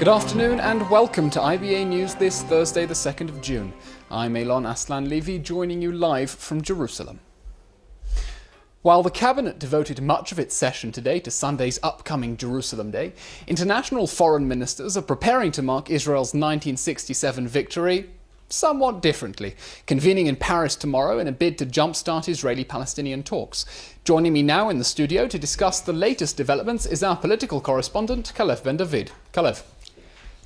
Good afternoon and welcome to IBA News this Thursday the 2nd of June. I'm Elon Aslan-Levy, joining you live from Jerusalem. While the Cabinet devoted much of its session today to Sunday's upcoming Jerusalem Day, international foreign ministers are preparing to mark Israel's 1967 victory somewhat differently, convening in Paris tomorrow in a bid to jumpstart Israeli-Palestinian talks. Joining me now in the studio to discuss the latest developments is our political correspondent, Kalev Ben-David. Kalev.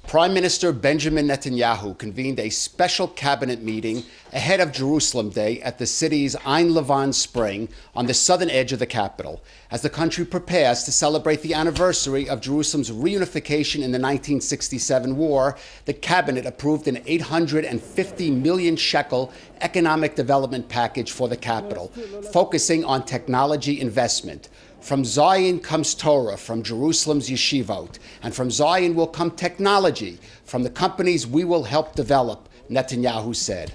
Prime Minister Benjamin Netanyahu convened a special cabinet meeting ahead of Jerusalem Day at the city's Ein Levan Spring on the southern edge of the capital, as the country prepares to celebrate the anniversary of Jerusalem's reunification in the 1967 war. The cabinet approved an 850 million shekel economic development package for the capital, focusing on technology investment. From Zion comes Torah, from Jerusalem's yeshivot, and from Zion will come technology, from the companies we will help develop, Netanyahu said.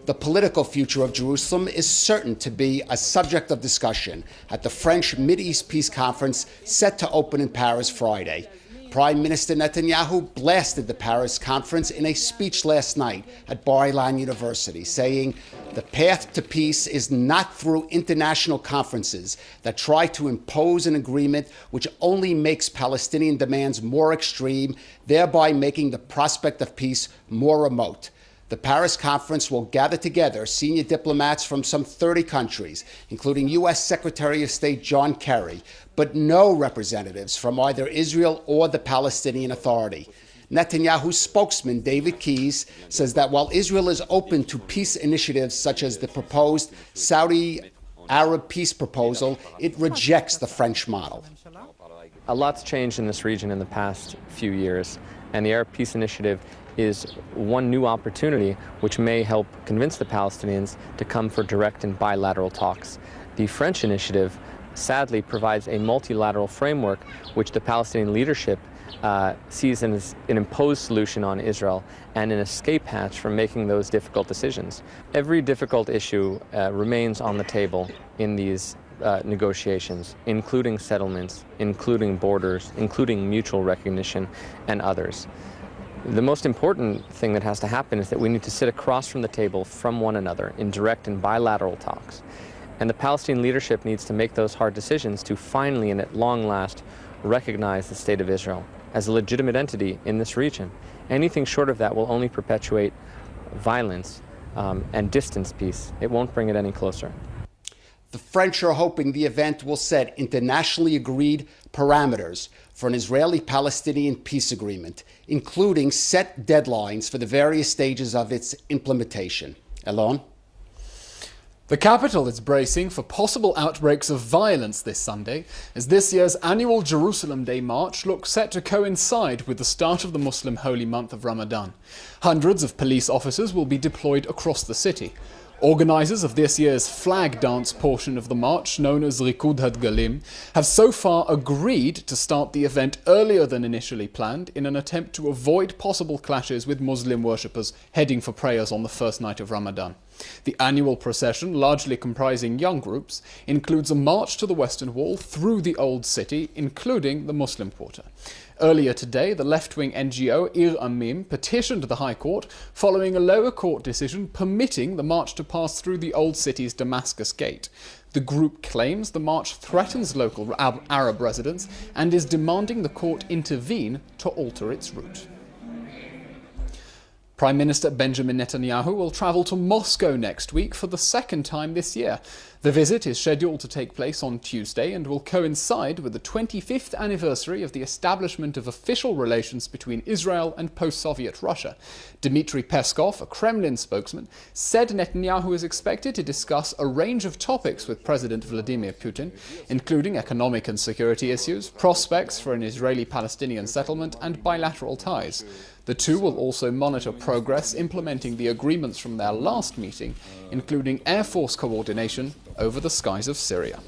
The political future of Jerusalem is certain to be a subject of discussion at the French Mideast Peace Conference set to open in Paris Friday. Prime Minister Netanyahu blasted the Paris conference in a speech last night at Bar-Ilan University, saying, "The path to peace is not through international conferences that try to impose an agreement which only makes Palestinian demands more extreme, thereby making the prospect of peace more remote." The Paris conference will gather together senior diplomats from some 30 countries, including U.S. Secretary of State John Kerry, but no representatives from either Israel or the Palestinian Authority. Netanyahu's spokesman, David Keyes, says that while Israel is open to peace initiatives such as the proposed Saudi Arab peace proposal, it rejects the French model. A lot's changed in this region in the past few years, and the Arab Peace Initiative is one new opportunity which may help convince the Palestinians to come for direct and bilateral talks. The French initiative sadly provides a multilateral framework which the Palestinian leadership sees as an imposed solution on Israel and an escape hatch from making those difficult decisions. Every difficult issue remains on the table in these negotiations, including settlements, including borders, including mutual recognition, and others. The most important thing that has to happen is that we need to sit across from the table from one another in direct and bilateral talks. And the Palestinian leadership needs to make those hard decisions to finally and at long last recognize the State of Israel as a legitimate entity in this region. Anything short of that will only perpetuate violence and distance peace. It won't bring it any closer. The French are hoping the event will set internationally agreed parameters for an Israeli-Palestinian peace agreement, including set deadlines for the various stages of its implementation. Elon? The capital is bracing for possible outbreaks of violence this Sunday, as this year's annual Jerusalem Day march looks set to coincide with the start of the Muslim holy month of Ramadan. Hundreds of police officers will be deployed across the city. Organisers of this year's flag dance portion of the march, known as Rikud HaDgalim, have so far agreed to start the event earlier than initially planned in an attempt to avoid possible clashes with Muslim worshippers heading for prayers on the first night of Ramadan. The annual procession, largely comprising young groups, includes a march to the Western Wall through the Old City, including the Muslim Quarter. Earlier today, the left-wing NGO Ir Amim petitioned the High Court following a lower court decision permitting the march to pass through the Old City's Damascus Gate. The group claims the march threatens local Arab residents and is demanding the court intervene to alter its route. Prime Minister Benjamin Netanyahu will travel to Moscow next week for the second time this year. The visit is scheduled to take place on Tuesday and will coincide with the 25th anniversary of the establishment of official relations between Israel and post-Soviet Russia. Dmitry Peskov, a Kremlin spokesman, said Netanyahu is expected to discuss a range of topics with President Vladimir Putin, including economic and security issues, prospects for an Israeli-Palestinian settlement, and bilateral ties. The two will also monitor progress implementing the agreements from their last meeting, including Air Force coordination over the skies of Syria.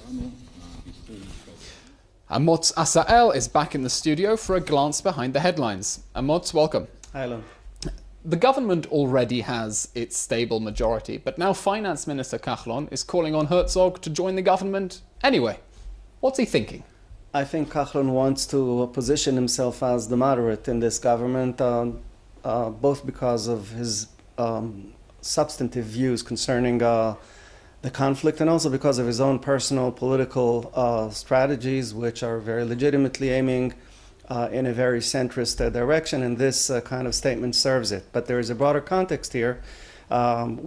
Amotz Asael is back in the studio for a glance behind the headlines. Amotz, welcome. Hello. The government already has its stable majority, but now Finance Minister Kahlon is calling on Herzog to join the government anyway. What's he thinking? I think Kahlon wants to position himself as the moderate in this government, both because of his substantive views concerning the conflict and also because of his own personal political strategies, which are very legitimately aiming in a very centrist direction, and this kind of statement serves it. But there is a broader context here,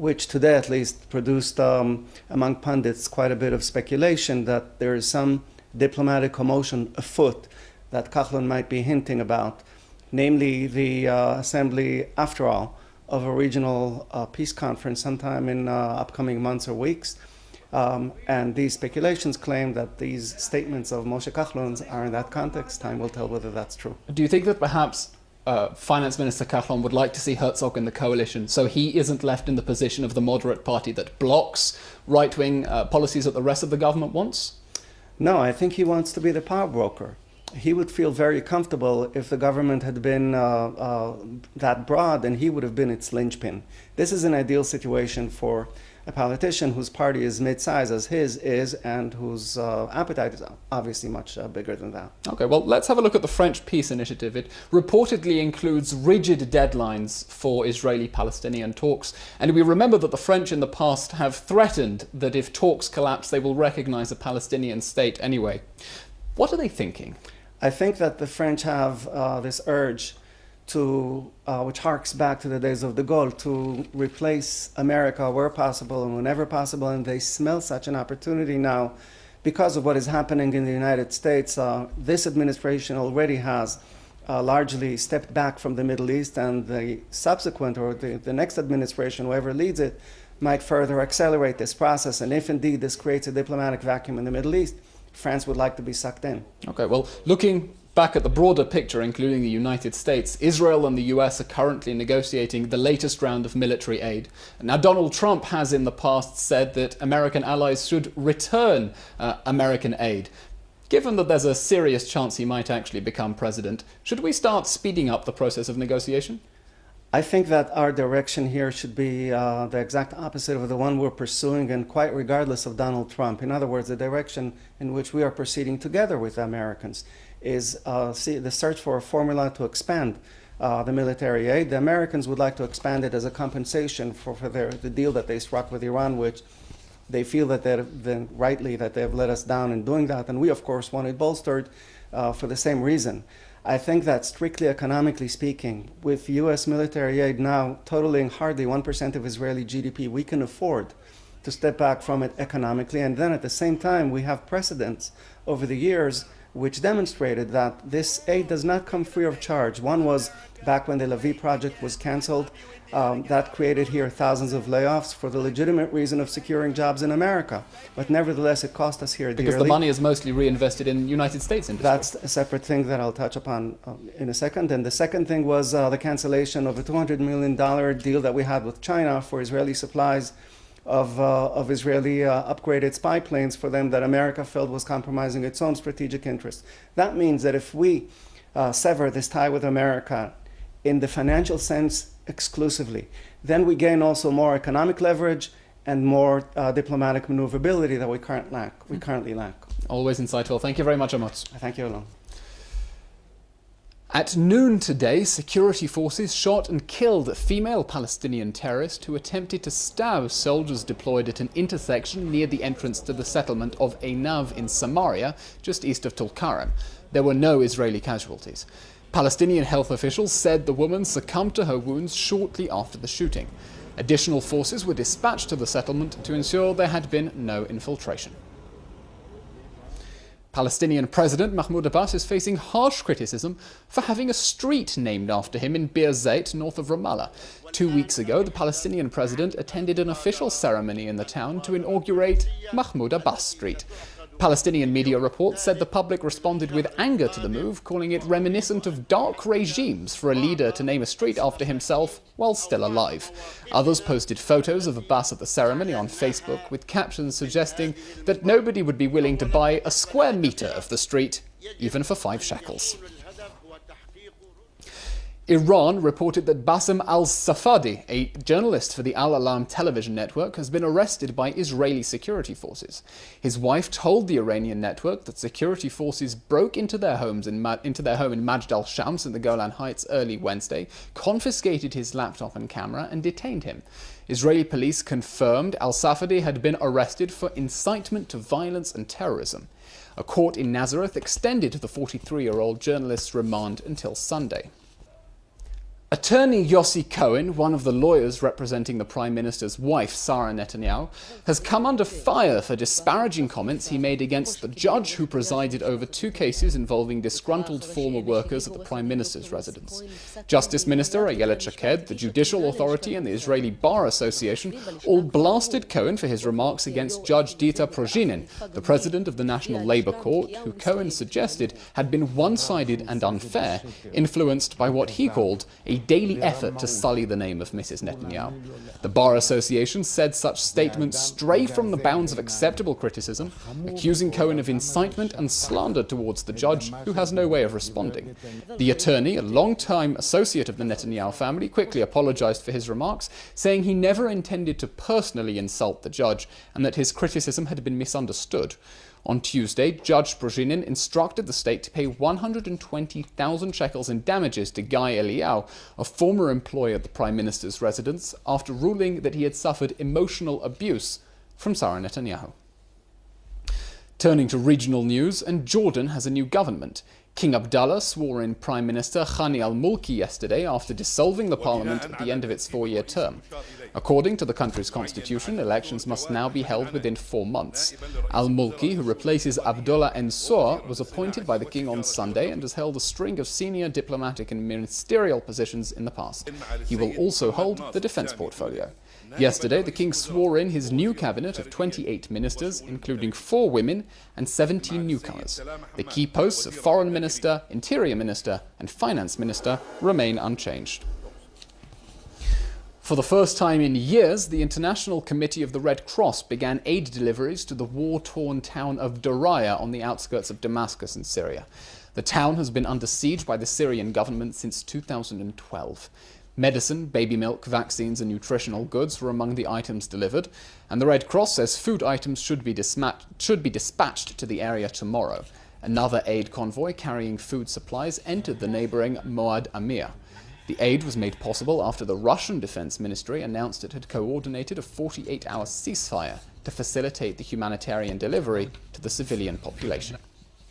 which today at least produced among pundits quite a bit of speculation that there is some diplomatic commotion afoot that Kahlon might be hinting about, namely the assembly, after all, of a regional peace conference sometime in upcoming months or weeks. And these speculations claim that these statements of Moshe Kahlon's are in that context. Time will tell whether that's true. Do you think that perhaps Finance Minister Kahlon would like to see Herzog in the coalition so he isn't left in the position of the moderate party that blocks right-wing policies that the rest of the government wants? No, I think he wants to be the power broker. He would feel very comfortable if the government had been that broad, and he would have been its linchpin. This is an ideal situation for a politician whose party is mid-size as his is, and whose appetite is obviously much bigger than that. Okay, well, let's have a look at the French peace initiative. It reportedly includes rigid deadlines for Israeli-Palestinian talks, and we remember that the French in the past have threatened that if talks collapse, they will recognize a Palestinian state anyway. What are they thinking? I think that the French have this urge to, which harks back to the days of de Gaulle, to replace America where possible and whenever possible, and they smell such an opportunity now because of what is happening in the United States. This administration already has largely stepped back from the Middle East, and the subsequent or the next administration, whoever leads it, might further accelerate this process. And if indeed this creates a diplomatic vacuum in the Middle East, France would like to be sucked in. Okay, well, looking back at the broader picture, including the United States, Israel and the US are currently negotiating the latest round of military aid. Now, Donald Trump has in the past said that American allies should return American aid. Given that there's a serious chance he might actually become president, should we start speeding up the process of negotiation? I think that our direction here should be the exact opposite of the one we're pursuing, and quite regardless of Donald Trump. In other words, the direction in which we are proceeding together with the Americans is the search for a formula to expand the military aid. The Americans would like to expand it as a compensation for the deal that they struck with Iran, which they feel that rightly that they have let us down in doing that. And we, of course, want it bolstered for the same reason. I think that strictly economically speaking, with U.S. military aid now totaling hardly 1% of Israeli GDP, we can afford to step back from it economically. And then at the same time, we have precedents over the years which demonstrated that this aid does not come free of charge. One was back when the Levy project was canceled. That created here thousands of layoffs for the legitimate reason of securing jobs in America. But nevertheless, it cost us here dearly. Because the money is mostly reinvested in United States industry. That's a separate thing that I'll touch upon in a second. And the second thing was the cancellation of a $200 million deal that we had with China for Israeli supplies of Israeli upgraded spy planes for them that America felt was compromising its own strategic interests. That means that if we sever this tie with America in the financial sense exclusively, then we gain also more economic leverage and more diplomatic maneuverability that we currently lack. Always insightful. Thank you very much, Amos. Thank you, Alon. At noon today, security forces shot and killed a female Palestinian terrorist who attempted to stab soldiers deployed at an intersection near the entrance to the settlement of Einav in Samaria, just east of Tulkarem. There were no Israeli casualties. Palestinian health officials said the woman succumbed to her wounds shortly after the shooting. Additional forces were dispatched to the settlement to ensure there had been no infiltration. Palestinian President Mahmoud Abbas is facing harsh criticism for having a street named after him in Bir Zayt, north of Ramallah. 2 weeks ago, the Palestinian president attended an official ceremony in the town to inaugurate Mahmoud Abbas Street. Palestinian media reports said the public responded with anger to the move, calling it reminiscent of dark regimes for a leader to name a street after himself while still alive. Others posted photos of Abbas at the ceremony on Facebook with captions suggesting that nobody would be willing to buy a square meter of the street, even for 5 shekels. Iran reported that Bassem al-Safadi, a journalist for the Al-Alam television network, has been arrested by Israeli security forces. His wife told the Iranian network that security forces broke into their home in Majd al-Shams in the Golan Heights early Wednesday, confiscated his laptop and camera, and detained him. Israeli police confirmed al-Safadi had been arrested for incitement to violence and terrorism. A court in Nazareth extended the 43-year-old journalist's remand until Sunday. Attorney Yossi Cohen, one of the lawyers representing the Prime Minister's wife, Sarah Netanyahu, has come under fire for disparaging comments he made against the judge who presided over two cases involving disgruntled former workers at the Prime Minister's residence. Justice Minister Ayelet Shaked, the Judicial Authority and the Israeli Bar Association all blasted Cohen for his remarks against Judge Dita Prozhinin, the president of the National Labour Court, who Cohen suggested had been one-sided and unfair, influenced by what he called a daily effort to sully the name of Mrs. Netanyahu. The Bar Association said such statements stray from the bounds of acceptable criticism, accusing Cohen of incitement and slander towards the judge, who has no way of responding. The attorney, a long-time associate of the Netanyahu family, quickly apologized for his remarks, saying he never intended to personally insult the judge and that his criticism had been misunderstood. On Tuesday, Judge Prozhinin instructed the state to pay 120,000 shekels in damages to Guy Eliyahu, a former employee at the Prime Minister's residence, after ruling that he had suffered emotional abuse from Sarah Netanyahu. Turning to regional news, and Jordan has a new government. King Abdullah swore in Prime Minister Hani al-Mulki yesterday after dissolving the parliament at the end of its 4-year term. According to the country's constitution, elections must now be held within 4 months. Al-Mulki, who replaces Abdullah Ensor, was appointed by the king on Sunday and has held a string of senior diplomatic and ministerial positions in the past. He will also hold the defense portfolio. Yesterday, the king swore in his new cabinet of 28 ministers, including 4 women and 17 newcomers. The key posts of foreign minister, interior minister, and finance minister remain unchanged. For the first time in years, the International Committee of the Red Cross began aid deliveries to the war-torn town of Daraya on the outskirts of Damascus in Syria. The town has been under siege by the Syrian government since 2012. Medicine, baby milk, vaccines and nutritional goods were among the items delivered, and the Red Cross says food items should be dispatched to the area tomorrow. Another aid convoy carrying food supplies entered the neighbouring Moad Amir. The aid was made possible after the Russian Defense Ministry announced it had coordinated a 48-hour ceasefire to facilitate the humanitarian delivery to the civilian population.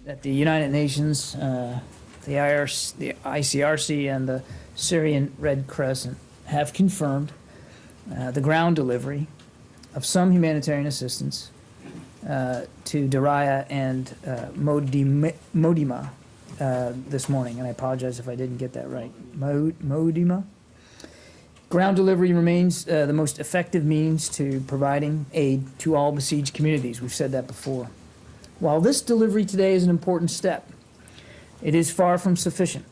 That the United Nations, the ICRC and the Syrian Red Crescent have confirmed the ground delivery of some humanitarian assistance to Daraya and Modima this morning, and I apologize if I didn't get that right. Modima? Ground delivery remains the most effective means to providing aid to all besieged communities. We've said that before. While this delivery today is an important step, it is far from sufficient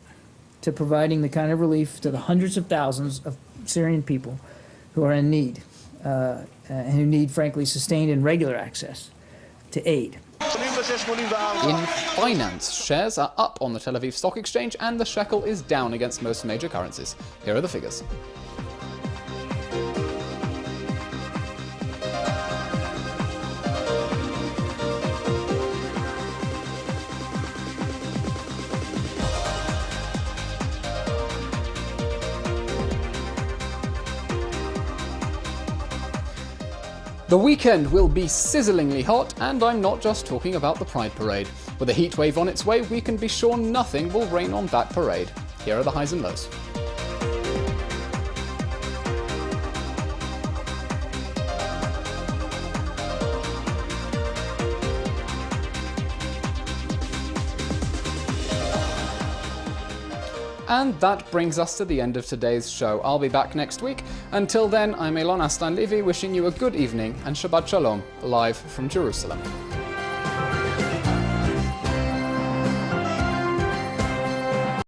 to providing the kind of relief to the hundreds of thousands of Syrian people who are in need and who need, frankly, sustained and regular access to aid. In finance, shares are up on the Tel Aviv Stock Exchange and the shekel is down against most major currencies. Here are the figures. The weekend will be sizzlingly hot, and I'm not just talking about the Pride Parade. With a heat wave on its way, we can be sure nothing will rain on that parade. Here are the highs and lows. And that brings us to the end of today's show. I'll be back next week. Until then, I'm Elon Aslan-Levy, wishing you a good evening and Shabbat Shalom, live from Jerusalem.